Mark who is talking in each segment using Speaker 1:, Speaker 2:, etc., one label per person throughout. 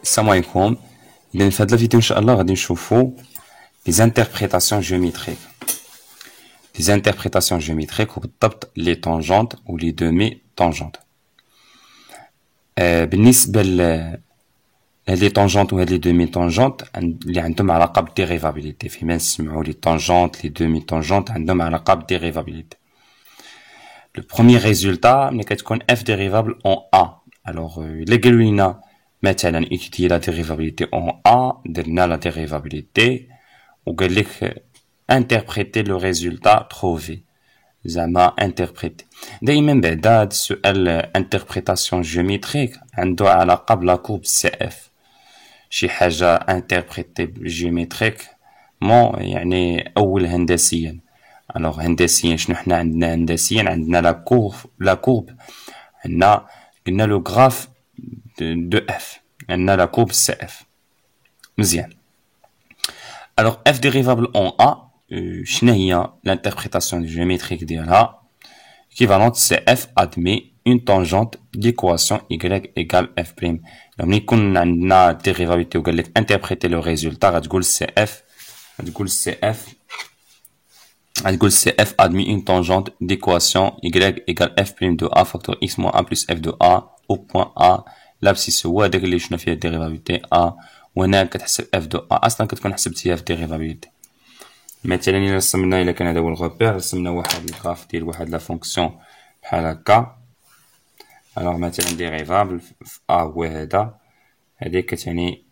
Speaker 1: السلام عليكم. إذا في هذا الفيديو إن شاء الله غادي نشوفو les interprétations géométriques. Les interprétations géométriques وبالضبط les tangentes ou les demi-tangentes. بالنسبة لي tangentes و les demi-tangentes اللي عندهم علاقة بالديريفابيليتي، فيما نسمعو les tangentes les demi-tangentes عندهم علاقة بالديريفابيليتي. Le premier résultat ملي كتكون f dérivable en a. Alors إلا قالوا لينا مثلا étudier la dérivabilité en a، درنا la dérivabilité وقال لك interpréter le résultat trouvé. زعما interpréter. دايما بعد هذا السؤال interprétation géométrique عنده علاقة بلا كورب CF. شي حاجة interpréter géométrique مو يعني أول هندسيا. alors هندسيا شنو حنا عندنا هندسيا؟ عندنا لا كورب عندنا قلنا لو غراف de f عندنا لا كورب CF. مزيان. alors f dérivable en a شنو هي l'interprétation géométrique ديالها؟ équivalente CF admet une tangente d'équation y égale f prime. ملي يكون عندنا dérivabilité وقال لك interpréter le résultat غتقول CF admet une tangente d'équation y égale f prime de a facteur x moins a plus f de a au point a. l'abscisse هو هذاك اللي شفنا فيه dérivabilité a، وهنا كتحسب f de a اصلا كتكون حسبتيها في dérivabilité. مثلا الى رسمنا، الى كان هذا هو الغوبير، رسمنا واحد الغراف ديال واحد لا فونكسيون بحال هكا. الوغ مثلا ديريفابل في a هو هذا، هذه كتعني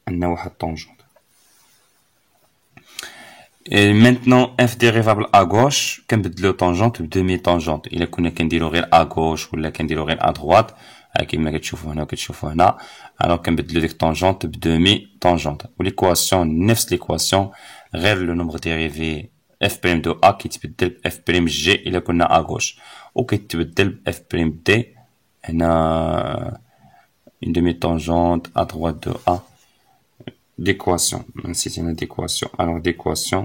Speaker 1: عندنا واحد طونجونت. maintenant f dérivable à gauche كنبدلو طونجونت بدومي طونجونت. الا كنا كنديرو غير à gauche ولا كنديرو غير à droite كيما كتشوفوا هنا وكتشوفوا هنا، الوغ كنبدلو ديك طونجونت بدومي طونجونت. وليكواسيون نفس ليكواسيون غير لو نومبر ديريفي اف بريم دو ا كيتبدل باف بريم جي الا كنا à gauche، وكيتبدل باف بريم دي هنا une demi-tangente à droite de a d'équation. نسيت هنا d'équation. alors d'équation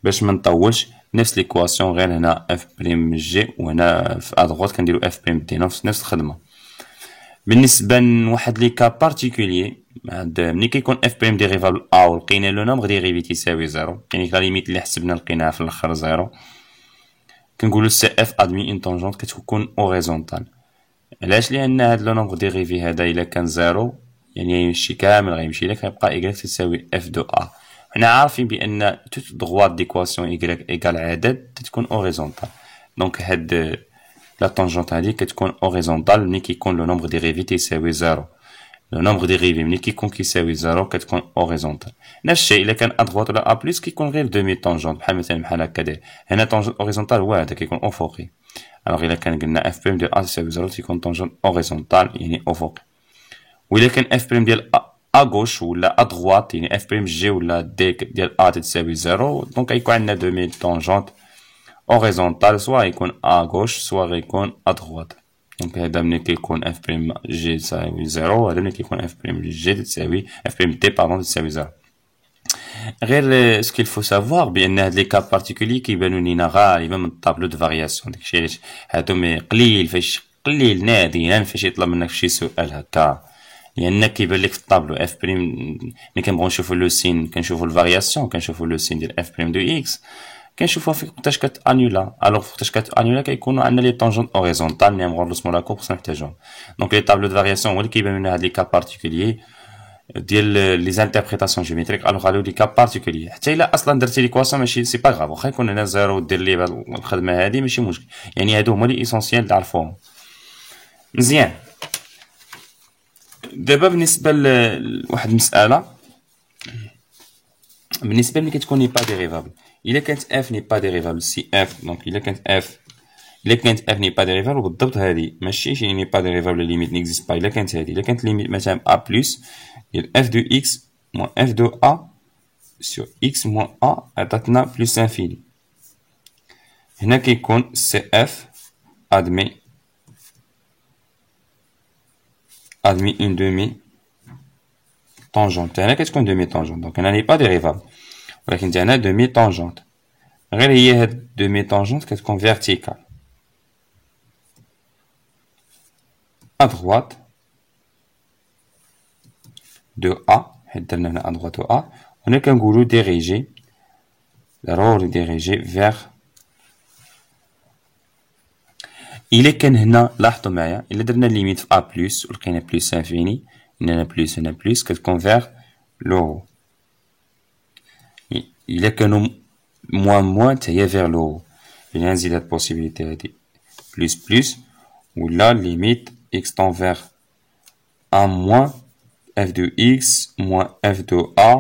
Speaker 1: باش ما نطولش نفس ليكواسيون غير هنا اف بريم جي وهنا في ادروات كنديرو اف بريم دي نفس الخدمه. بالنسبه لواحد لي كا بارتيكولي ملي كيكون اف بريم ديريفابل ا ولقينا لو نومبر ديريفي تيساوي زيرو، يعني لا ليميت اللي حسبنا لقيناها في الاخر زيرو، كنقولوا سي اف ادمي ان طونجونت كتكون اوريزونتال. علاش؟ لان هاد لو نومبر ديريفي هذا الا كان زيرو يعني يمشي كامل غيمشي لك غيبقى ايكغيك تساوي اف دو ا. حنا عارفين بان توت دغوات ديكواسيون ايكغيك ايكال عدد تكون اوريزونتال، دونك هاد لا طونجونت هادي كتكون اوريزونتال ملي كيكون لو نومبر ديريفي تيساوي زيرو. لو نومبر ديريفي ملي كيكون كيساوي زيرو كتكون اوريزونتال. نفس الشيء الا كان ادغوات ولا ا بلس كيكون غير دومي طونجونت، بحال مثلا بحال هكا. هنا طونجونت اوريزونتال هو هذا كيكون افقي. الوغ الا كان قلنا اف بريم ديال ا تساوي زيرو تيكون طونجونت اوريزونتال يعني افقي. وإلا كان اف بريم ديال ا غوش ولا ا دغوات يعني اف بريم جي ولا دي ديال ا تساوي زيرو، دونك غيكون عندنا دومي طونجونت اوريزونتال، سوا يكون ا غوش سوا غيكون ا دغوات. دونك هذا ملي كيكون اف بريم جي تساوي زيرو، هذا ملي كيكون اف بريم جي تساوي اف بريم دي تساوي زيرو. غير سكيل فو سافوار بان هاد لي كا بارتيكولي كيبانو لينا غالبا من الطابلو دو فارياسيون، داكشي علاش هادو قليل فاش قليل نادرا فاش يطلب منك شي سؤال هكا، لان كيبان لك في الطابلو اف بريم ملي كنبغيو نشوفو لو سين كنشوفو الفارياسيون، كنشوفو لو سين ديال اف بريم دو اكس، كنشوفوها وقتاش كتانيولا. الوغ وقتاش كتانيولا كيكونوا عندنا لي طونجونت اوريزونتال اللي نغرسمو لا كورب خصنا نحتاجوهم. دونك لي طابلو دو فارياسيون هو اللي كيبانو لنا هاد لي كا بارتيكولي ديال لي زانتربريتاسيون جيوميتريك. الوغ هادو لي كا بارتيكولي حتى الا اصلا درتي ليكواسيون ماشي سي با غاف، واخا يكون هنا زيرو ودير لي بهاد الخدمه هادي ماشي مشكل، يعني هادو هما لي اسونسيال تعرفوهم مزيان. دابا بالنسبه لواحد المساله، بالنسبه ملي كتكون ني با ديريفابل، الا كانت اف ني با ديريفابل سي اف، دونك الا كانت اف ني با ديريفابل بالضبط هادي ماشي شي ني با ديريفابل ليميت نيكزيست با، الا كانت هادي، الا كانت ليميت مثلا ا بلس ديال اف دو اكس موان اف دو ا سور اكس موان ا عطاتنا بلس انفيني، هنا كيكون سي اف ادمي une demi tangente. هنا كتكون دومي طونجونت، دونك هنا ني با ديريفابل، ولكن هنا دومي طونجونت. غير هي هاد دومي طونجونت كتكون فيرتيكال à droite de A. حيت درنا هنا à droite A. هنا كنقولو diriger. ضروري diriger vers. إلا كان هنا لاحظوا معايا إلا درنا ليميت في A بلس ولقينا بلس انفيني هنا بلس هنا بلس كتكون vers لو. إلا كانوا موان حتى هي vers لو. يعني نزيد هاد البوسيبيليتي هادي بلس بلس ولا ليميت x tend vers A moins f de x moins f de A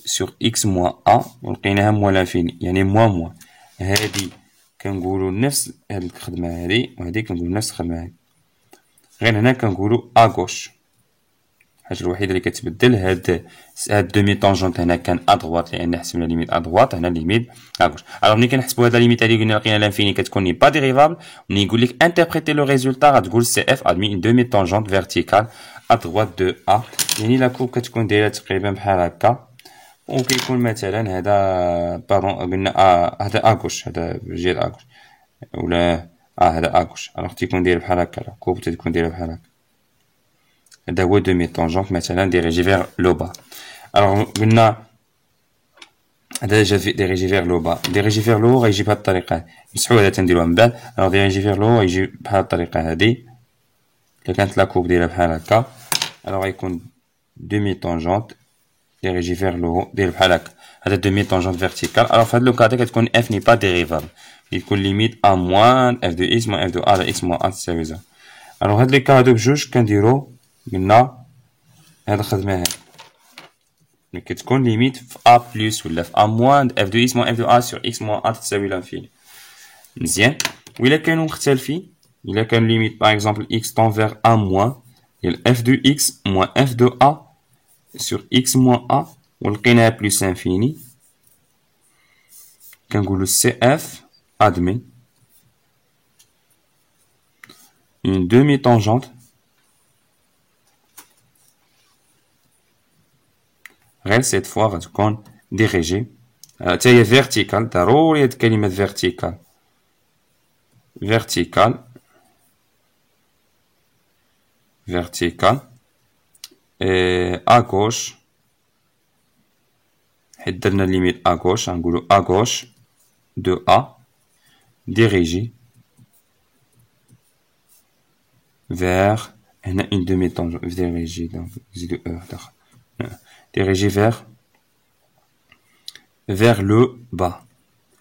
Speaker 1: sur x moins A ولقيناها موان لانفيني يعني موان هادي كنقولو نفس هاد الخدمة هادي وهادي كنقولو نفس الخدمة هادي غير هنا كنقولو à gauche. الحاجة الوحيدة اللي كتبدل هاد دومي طونجونت هنا كان ادغوات لأن حسبنا ليميت ادغوات هنا ليميت اغوش. الوغ ملي كنحسبو هاد ليميت هادي قلنا لقينا لانفيني كتكون ني با ديريفابل ملي يقول لك انتربريتي لو ريزولتا غتقول سي اف ادمي اون دومي طونجونت فيرتيكال ادغوات دو ا يعني لا كوب كتكون دايرة تقريبا بحال هكا وكيكون مثلا هذا بارون قلنا هذا اغوش هذا جهة اغوش ولا هذا اغوش الوغ تيكون داير بحال هكا لا كوب تكون دايرة بحال هكا هذا هو دومي طونجونت مثلا ديريجي فيغ لو با. الوغ قلنا هذا جا ديريجي فيغ لو با ديريجي فيغ لو غيجي بهاد الطريقة نمسحو هذا تنديروها من بعد. الوغ ديريجي فيغ لو غيجي بهاد الطريقة هادي إلا كانت لا كوب دايرة بحال هكا الوغ غيكون دومي طونجونت ديريجي فيغ لو داير بحال هكا هذا دومي طونجونت فيرتيكال. الوغ فهاد لو كا كتكون اف ني با ديريفابل يكون ليميت ا موان اف دو اكس موان اف دو ا على اكس موان ا تساوي زيرو. الوغ هاد لي كا هادو بجوج كنديرو قلنا هاد الخدمة هادي ملي كتكون ليميت في ا بلس ولا في ا موان اف دو اكس موان اف دو ا سور اكس موان ا تساوي لانفيني مزيان. وإلا كانوا مختلفين إلا كان ليميت باغ اكزومبل اكس طون فيغ ا موان ديال اف دو اكس موان اف دو ا سور اكس موان ا ولقيناها بلس انفيني كنقولو سي اف ادمي اون دومي طونجونت غير سيت فوا غتكون ديريجي حتى هي فيرتيكال ضروري هاد الكلمة فيرتيكال فيرتيكال فيرتيكال à gauche حيت درنا ليميت à gauche غنقولو à gauche de A dirigé vers هنا une demi-tangente dirigé donc زيدو داخل dirigé vers le bas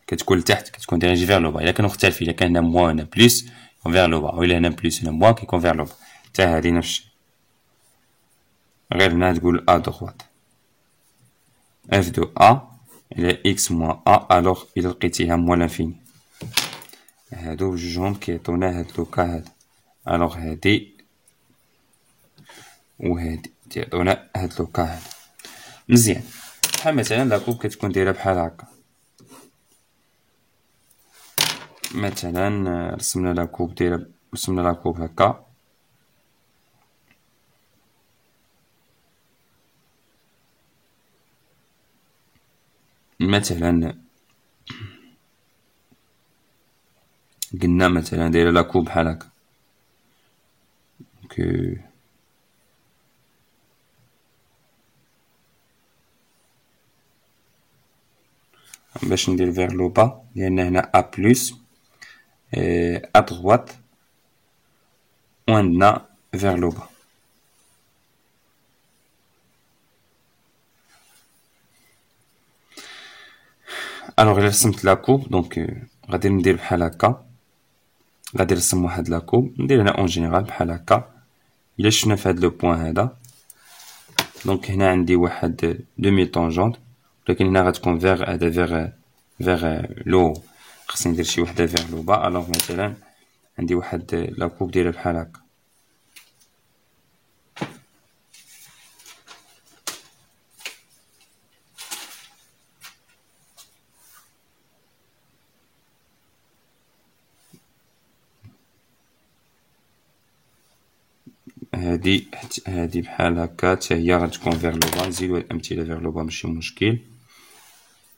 Speaker 1: كتكون لتحت كتكون dirigé vers le bas. إلا كانوا مختلفين إلا كان هنا موان هنا بلس كيكون vers le bas وإلا هنا بلس هنا موان كيكون vers le bas حتى هادي نفس الشي غير هنا تقول ا droite f de a إلى x moins a alors إلا لقيتيها موان لانفيني هادو بجوجهم كيعطونا هاد لوكا هادا الوغ هادي وهادي تيعطونا هاد لوكا هادا مزيان. بحال مثلا لا كوب كتكون دايرة بحال هكا مثلا رسمنا لا كوب دايرة رسمنا لا كوب هكا مثلا قلنا مثلا دايرة لا كوب بحال هكا باش ندير vers le bas لأن هنا A plus à droite وعندنا vers le bas. الوغ إلا رسمت لا كوب دونك غادي ندير بحال هكا غادي نرسم واحد لا كوب ندير هنا اون جينيرال بحال هكا. إلا شفنا في هاد لو بوين هذا دونك هنا عندي واحد دومي طونجونت ولكن هنا غتكون فيغ هذا فيغ لو خصني ندير شي وحده فيغ لو با. الوغ مثلا عندي واحد لا كوب دايره بحال هكا هادي بحال هكا حتى هي غتكون فيغ لو با. نزيدو هاد الامثله فيغ لو با ماشي مشكل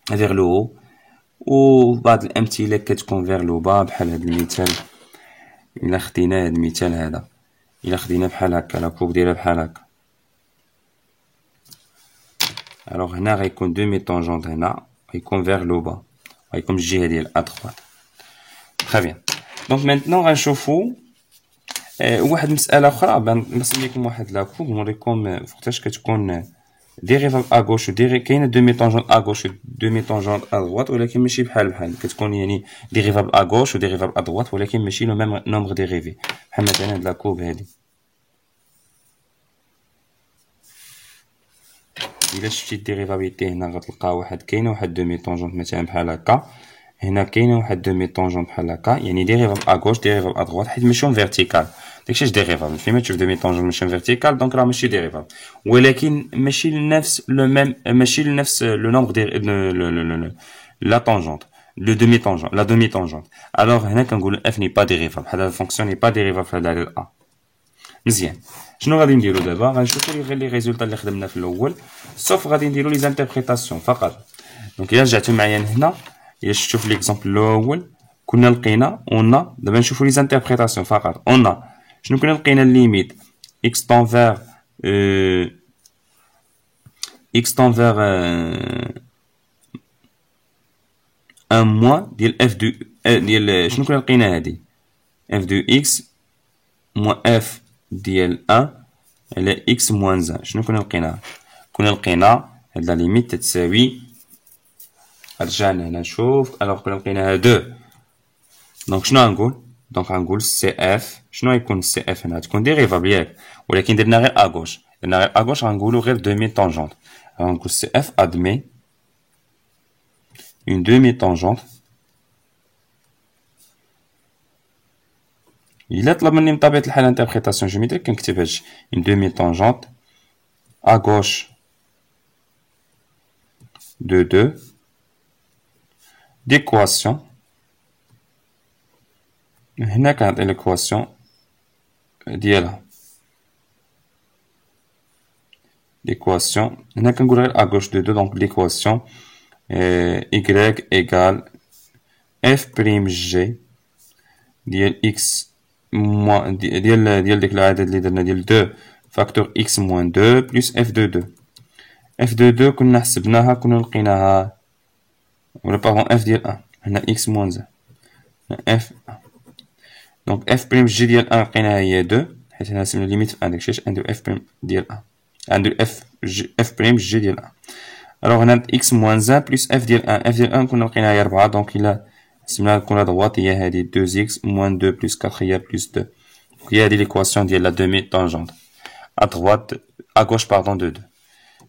Speaker 1: فيغ لو هو. وبعض الامثله كتكون فيغ لو با بحال هاد المثال. الا خدينا هاد المثال هذا الا خدينا بحال هكا لا كوب دايره بحال هكا alors هنا غيكون demi tangente هنا غيكون vers le bas غيكون الجهة ديال à droite. Très bien. Donc maintenant غنشوفو واحد مسألة أخرى نرسم لكم واحد لاكوب ونوريكم فوقتاش كتكون ديريفاب ا غوش و كاينه دومي طونجون ا غوش و دومي طونجون ا دروات ولكن ماشي بحال كتكون يعني ديريفاب ا غوش و ديريفاب ا دروات ولكن ماشي لو ميم نومبر ديريفي بحال مثلا هاد لاكوب هادي. الا شفتي الديريفابيتي هنا غتلقى كاينه واحد دومي طونجون مثلا بحال هكا، هنا كاينه واحد دومي طونجون بحال هكا، يعني ديريفاب ا غوش ديريفاب ا دروات حيت ماشيهم فيرتيكال. داكشي اش ديريفاب فيما تشوف دومي طونجون ماشي فيرتيكال دونك راه ماشي ديريفاب، ولكن ماشي لنفس لو ميم ماشي لنفس لو نومبر ديال لا طونجونت لو دومي طونجون لا دومي طونجونت. الوغ هنا كنقولوا اف ني با ديريفاب، بحال هاد الفونكسيون ني با ديريفاب في هاد ا. مزيان شنو غادي نديرو دابا؟ غنشوفو غير لي ريزولطا اللي خدمنا في الاول سوف غادي نديرو لي زانتربريتاسيون فقط. دونك الا رجعتو معايا لهنا الا شفتو في ليكزامبل الاول كنا لقينا اون دابا نشوفو لي زانتربريتاسيون فقط. اون شنو كنا لقينا الليميت x tend vers un moins ديال f de ديال شنو كنا لقينا هادي f de x moins f ديال 1 على x moins 1. شنو كنا لقينا؟ كنا لقينا هاد لا ليميت تتساوي، رجعنا هنا نشوف الوغ كنا لقيناها 2. دونك شنو غنقول؟ دونك غنقول سي اف. شنو غيكون سي اف هنا؟ تكون ديريفابل ياك، ولكن درنا غير اغوش، درنا غير اغوش غنقولو غير دومي طونجونت. غنقول سي اف ادمي اون دومي طونجونت. الا طلب مني بطبيعة الحال انتربريتاسيون جيوميتريك كنكتب هادشي اون دومي طونجونت اغوش دو 2 d'équation. هنا كنعطي ليكواسيون ديالها l'équation هنا كنقول غير à gauche de 2 donc l'équation y égale f prime g ديال x moins ديال ديك العدد اللي درنا ديال 2 فاكتور x moins 2 plus f de 2. f de 2 كنا حسبناها كنا لقيناها ولا باغون f ديال 1 هنا x moins 1 f 1. دونك f prime g ديال 1 لقيناها هي 2 حيت هنا سمينا ليميت في 1 داكشي عنده f prime ديال 1 عنده f prime g ديال 1. الوغ هنا x moins 1 plus f ديال 1 f ديال 1 كنا لقيناها هي 4 دونك الا حسبناها كون droite هي هادي 2x moins 2 plus 4 هي plus 2. هي هادي l'équation ديال la demi tangente à droite à gauche pardon de 2.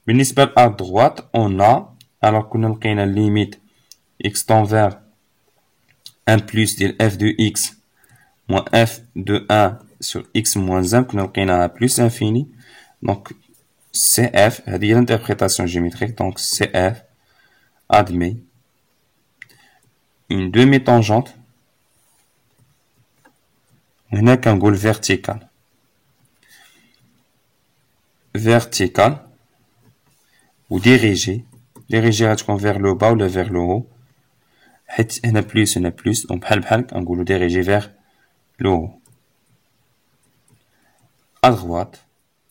Speaker 1: بالنسبة à droite on a alors كنا لقينا limite x tend vers 1 plus ديال f de x moins f de 1 sur x moins 1 كنا لقيناها plus infini. donc CF هذه هي l'interprétation géométrique. donc CF admet une demi-tangente هنا كنقول vertical و dirigé غتكون vers le bas ولا vers le haut حيت هنا plus هنا plus donc بحال كنقولوا dirigé vers le haut. à droite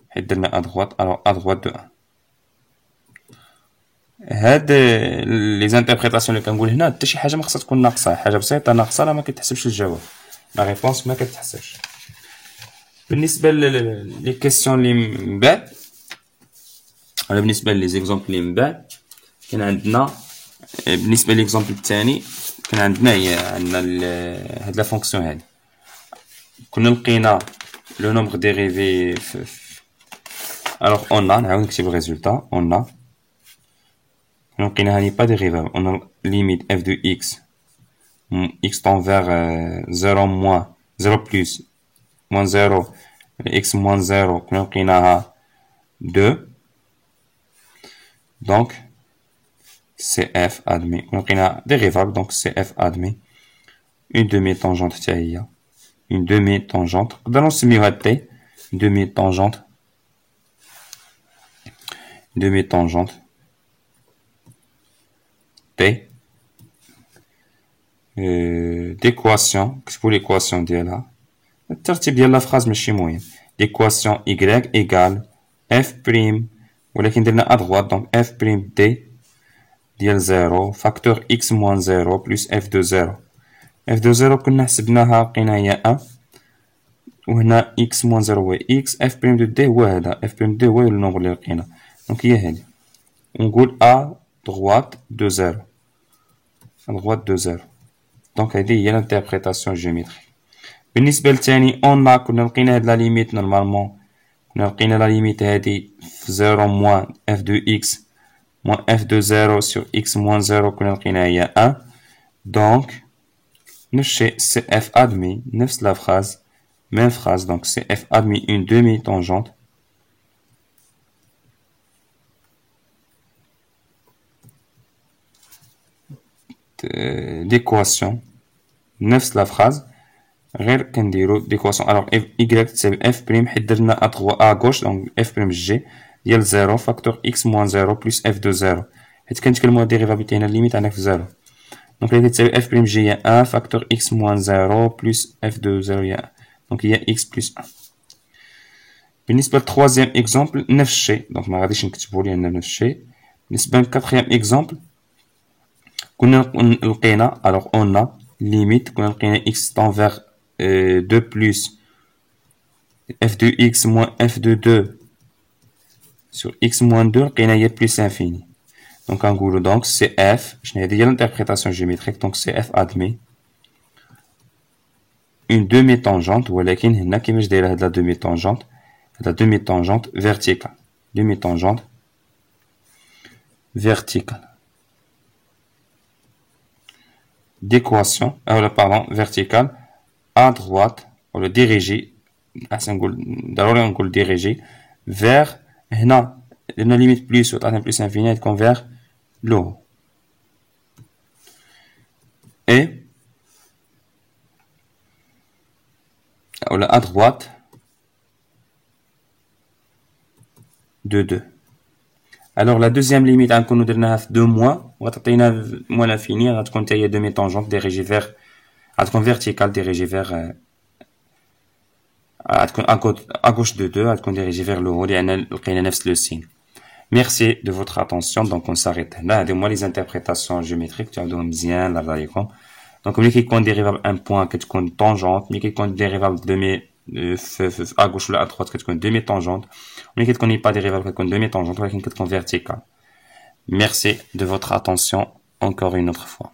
Speaker 1: حيت درنا à droite alors à droite de 1. هاد لي زانتربريتاسيون اللي كنقول هنا حتى شي حاجه ما خصها تكون ناقصه، حاجه بسيطه ناقصه راه ما كتحسبش الجواب، لا ريبونس ما كتحسبش. بالنسبه لي كيسيون اللي من بعد ولا بالنسبه لي زيكزامبل اللي من بعد كان عندنا بالنسبه ليكزامبل الثاني كان عندنا هي عندنا هاد لا فونكسيون هادي كنا لقينا لو نومبر ديريفي alors on a نعاود نكتب الريزولطا on a لقيناها ني با ديريفابل on a limite f de x x tend vers 0 moins 0 plus moins 0 x moins 0 كنا لقيناها 2 donc CF admet كنا لقينا ديريفابل donc CF admet une demi-tangente حتى هي une demi-tangente نقدرو نسميوها t demi-tangente T d'équation كتبوا l'équation ديالها الترتيب ديال لا فراز ماشي مهم l'équation y égale f prime ولكن درنا à droite donc f' d ديال 0 facteur x moins 0 plus f de 0 f de 0 كنا حسبناها لقينا هي 1 وهنا x moins 0 هو x f' de d هو هذا f' d هو النومبر اللي لقينا دونك هي هذه ونقول à droite de 0 à droite de 0 دونك هذه هي l'interprétation géométrique. بالنسبة للثاني on كنا لقينا هاد لا ليميت نورمالمون كنا لقينا لا ليميت هادي في 0 موان f de x moins f de 0 sur x moins 0 كنا لقينا هي 1 دونك نفس الشيء c'est f admis نفس la phrase même phrase donc c'est f admis une demi-tangente d'équation نفس la phrase غير كنديرو d'équation alors y تساوي f prime حيت درنا à gauche donc f prime g ديال 0 facteur x moins 0 plus f de 0 حيت كنتكلمو ديريفابيلتي هنا الليميت عندك في 0 دونك اللي تساوي f prime g هي 1 facteur x moins 0 plus f de 0 هي 1 دونك هي x plus 1 بالنسبة للتخوازيام اكزومبل نفس الشيء دونك ما غاديش نكتبو لأنه نفس الشيء بالنسبة للكاتخيام اكزومبل كنا لقينا alors on a limite كنا لقينا x tend vers 2 plus f de x moins f de 2 sur x moins 2 لقينا هي plus infini donc نقولو donc c'est f شنو هذه هي l'interprétation géométrique donc c'est f admis une demi-tangente ولكن هنا كيفاش دايره هاد لا demi-tangente هاد لا demi-tangente verticale demi-tangente verticale d'équation pardon verticale à droite ولا dirigée احسن نقول ضروري نقول dirigée vers هنا درنا ليميت بلس وطلعنا بلس انفيني تكون vers le haut et ولا à droite de 2 alors la deuxième limite غنكونو درناها في 2 mois وغتعطينا moins l'infini غتكون حتى هي demi tangente dirigée vers غتكون verticale dirigée vers غتكون à gauche de 2 غتكون dirigée vers le haut لأن لقينا نفس le signe. Merci de votre attention donc on s'arrête là هادو هما les interprétations géométriques تعاودوهم مزيان الله يرضى donc ملي كيكون dérivable un point كتكون tangente ملي كيكون dérivable demi à gauche ولا à droite كتكون demi tangente ملي كتكون pas dérivable كتكون demi tangente ولكن كتكون verticale. Merci de votre attention encore une autre fois.